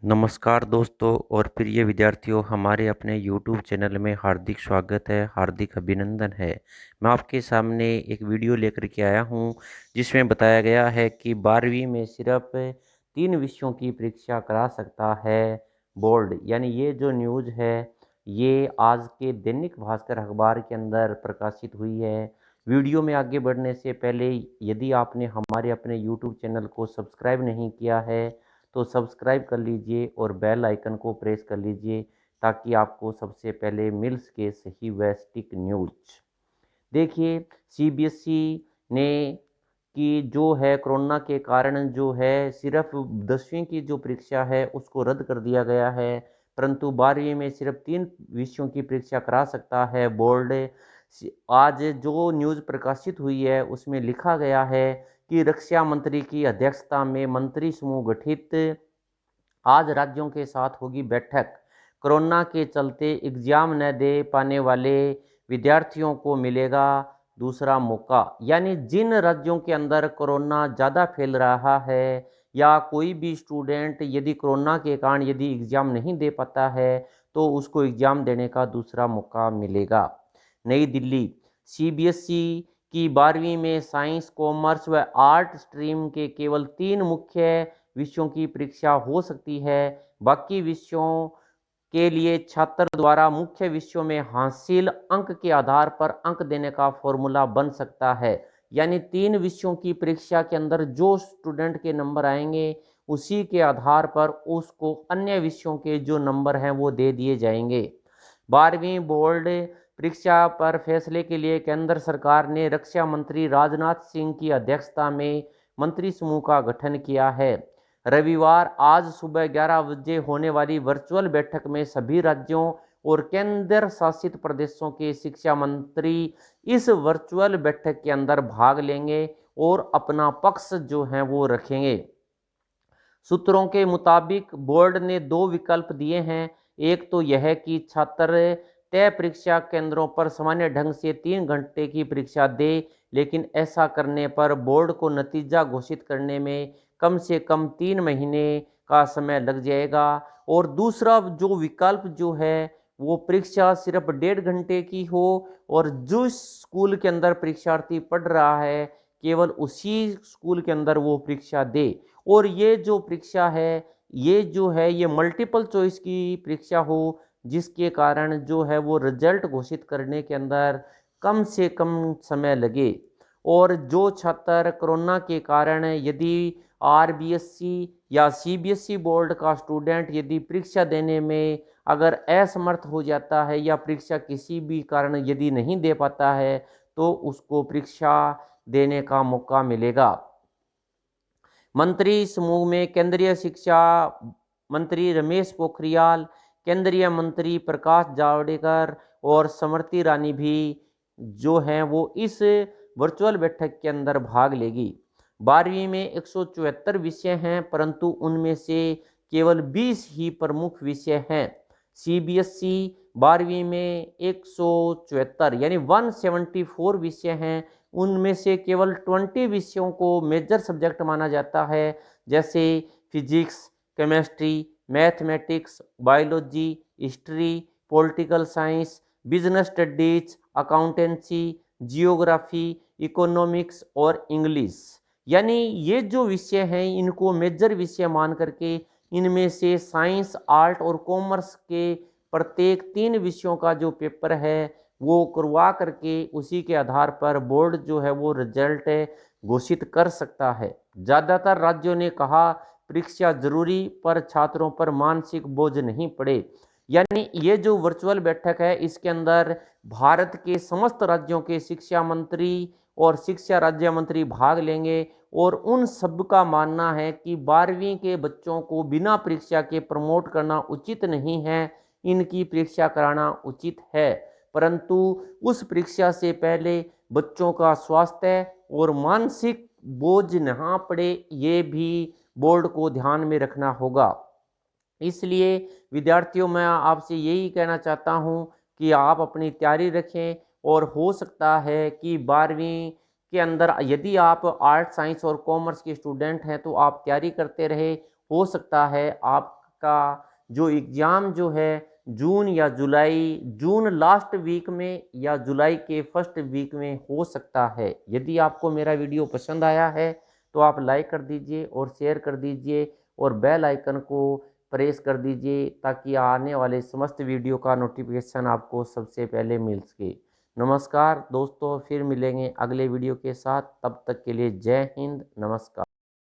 नमस्कार दोस्तों और प्रिय विद्यार्थियों, हमारे अपने YouTube चैनल में हार्दिक स्वागत है, हार्दिक अभिनंदन है। मैं आपके सामने एक वीडियो लेकर के आया हूं, जिसमें बताया गया है कि 12वीं में सिर्फ 3 विषयों की परीक्षा करा सकता है बोर्ड। यानी ये जो न्यूज़ है, ये आज के दैनिक भास्कर अखबार के अंदर प्रकाशित हुई है। वीडियो में आगे बढ़ने से पहले यदि आपने हमारे अपने YouTube चैनल को सब्सक्राइब नहीं किया है तो सब्सक्राइब कर लीजिए और बेल आइकन को प्रेस कर लीजिए, ताकि आपको सबसे पहले मिल सके सही व सटीक न्यूज। देखिए, सीबीएसई ने कि जो है कोरोना के कारण जो है सिर्फ 10वीं की जो परीक्षा है उसको रद्द कर दिया गया है, परंतु 12वीं में सिर्फ 3 विषयों की परीक्षा करा सकता है बोर्ड। आज जो न्यूज़ प्रकाशित हुई है उसमें लिखा गया है कि रक्षा मंत्री की अध्यक्षता में मंत्री समूह गठित, आज राज्यों के साथ होगी बैठक। कोरोना के चलते एग्जाम न दे पाने वाले विद्यार्थियों को मिलेगा दूसरा मौका। यानी जिन राज्यों के अंदर कोरोना ज़्यादा फैल रहा है या कोई भी स्टूडेंट यदि कोरोना के कारण यदि एग्ज़ाम नहीं दे पाता है तो उसको एग्ज़ाम देने का दूसरा मौका मिलेगा। नई दिल्ली, सीबीएसई की 12वीं में साइंस, कॉमर्स व आर्ट स्ट्रीम के केवल 3 मुख्य विषयों की परीक्षा हो सकती है। बाकी विषयों के लिए छात्र द्वारा मुख्य विषयों में हासिल अंक के आधार पर अंक देने का फॉर्मूला बन सकता है। यानी 3 विषयों की परीक्षा के अंदर जो स्टूडेंट के नंबर आएंगे उसी के आधार पर उसको अन्य विषयों के जो नंबर हैं वो दे दिए जाएंगे। 12वीं बोर्ड परीक्षा पर फैसले के लिए केंद्र सरकार ने रक्षा मंत्री राजनाथ सिंह की अध्यक्षता में मंत्री समूह का गठन किया है। रविवार आज सुबह 11 बजे होने वाली वर्चुअल बैठक में सभी राज्यों और केंद्र शासित प्रदेशों के शिक्षा मंत्री इस वर्चुअल बैठक के अंदर भाग लेंगे और अपना पक्ष जो है वो रखेंगे। सूत्रों के मुताबिक बोर्ड ने 2 विकल्प दिए हैं। एक तो यह कि छात्र तय परीक्षा केंद्रों पर सामान्य ढंग से 3 घंटे की परीक्षा दे, लेकिन ऐसा करने पर बोर्ड को नतीजा घोषित करने में कम से कम 3 महीने का समय लग जाएगा। और दूसरा जो विकल्प जो है वो परीक्षा सिर्फ 1.5 घंटे की हो और जो स्कूल के अंदर परीक्षार्थी पढ़ रहा है केवल उसी स्कूल के अंदर वो परीक्षा दे। और ये जो परीक्षा है ये जो है ये मल्टीपल चॉइस की परीक्षा हो, जिसके कारण जो है वो रिजल्ट घोषित करने के अंदर कम से कम समय लगे। और जो छात्र कोरोना के कारण यदि आरबीएसई या सीबीएसई बोर्ड का स्टूडेंट यदि परीक्षा देने में अगर असमर्थ हो जाता है या परीक्षा किसी भी कारण यदि नहीं दे पाता है तो उसको परीक्षा देने का मौका मिलेगा। मंत्री समूह में केंद्रीय शिक्षा मंत्री रमेश पोखरियाल, केंद्रीय मंत्री प्रकाश जावड़ेकर और स्मृति ईरानी भी जो हैं वो इस वर्चुअल बैठक के अंदर भाग लेगी। 12वीं में 174 विषय हैं, परंतु उनमें से केवल 20 ही प्रमुख विषय हैं। सीबीएसई 12वीं में 174 यानी 174 विषय हैं, उनमें से केवल 20 विषयों को मेजर सब्जेक्ट माना जाता है, जैसे physics, chemistry, mathematics, biology, history, political science, business studies, accountancy, geography, economics और इंग्लिश। यानी ये जो विषय हैं इनको मेजर विषय मान करके इनमें से साइंस, आर्ट और कॉमर्स के प्रत्येक 3 विषयों का जो पेपर है वो करवा करके उसी के आधार पर बोर्ड जो है वो रिजल्ट घोषित कर सकता है। ज़्यादातर राज्यों ने कहा परीक्षा जरूरी पर छात्रों पर मानसिक बोझ नहीं पड़े। यानी ये जो वर्चुअल बैठक है इसके अंदर भारत के समस्त राज्यों के शिक्षा मंत्री और शिक्षा राज्य मंत्री भाग लेंगे और उन सब का मानना है कि 12वीं के बच्चों को बिना परीक्षा के प्रमोट करना उचित नहीं है, इनकी परीक्षा कराना उचित है। परंतु उस परीक्षा से पहले बच्चों का स्वास्थ्य और मानसिक बोझ न पड़े, ये भी बोर्ड को ध्यान में रखना होगा। इसलिए विद्यार्थियों, मैं आपसे यही कहना चाहता हूं कि आप अपनी तैयारी रखें और हो सकता है कि 12वीं के अंदर यदि आप आर्ट, साइंस और कॉमर्स के स्टूडेंट हैं तो आप तैयारी करते रहे, हो सकता है आप का जो एग्ज़ाम जो है जून या जुलाई, जून लास्ट वीक में या जुलाई के फर्स्ट वीक में हो सकता है। यदि आपको मेरा वीडियो पसंद आया है तो आप लाइक कर दीजिए और शेयर कर दीजिए और बेल आइकन को प्रेस कर दीजिए ताकि आने वाले समस्त वीडियो का नोटिफिकेशन आपको सबसे पहले मिल सके। नमस्कार दोस्तों, फिर मिलेंगे अगले वीडियो के साथ। तब तक के लिए जय हिंद, नमस्कार।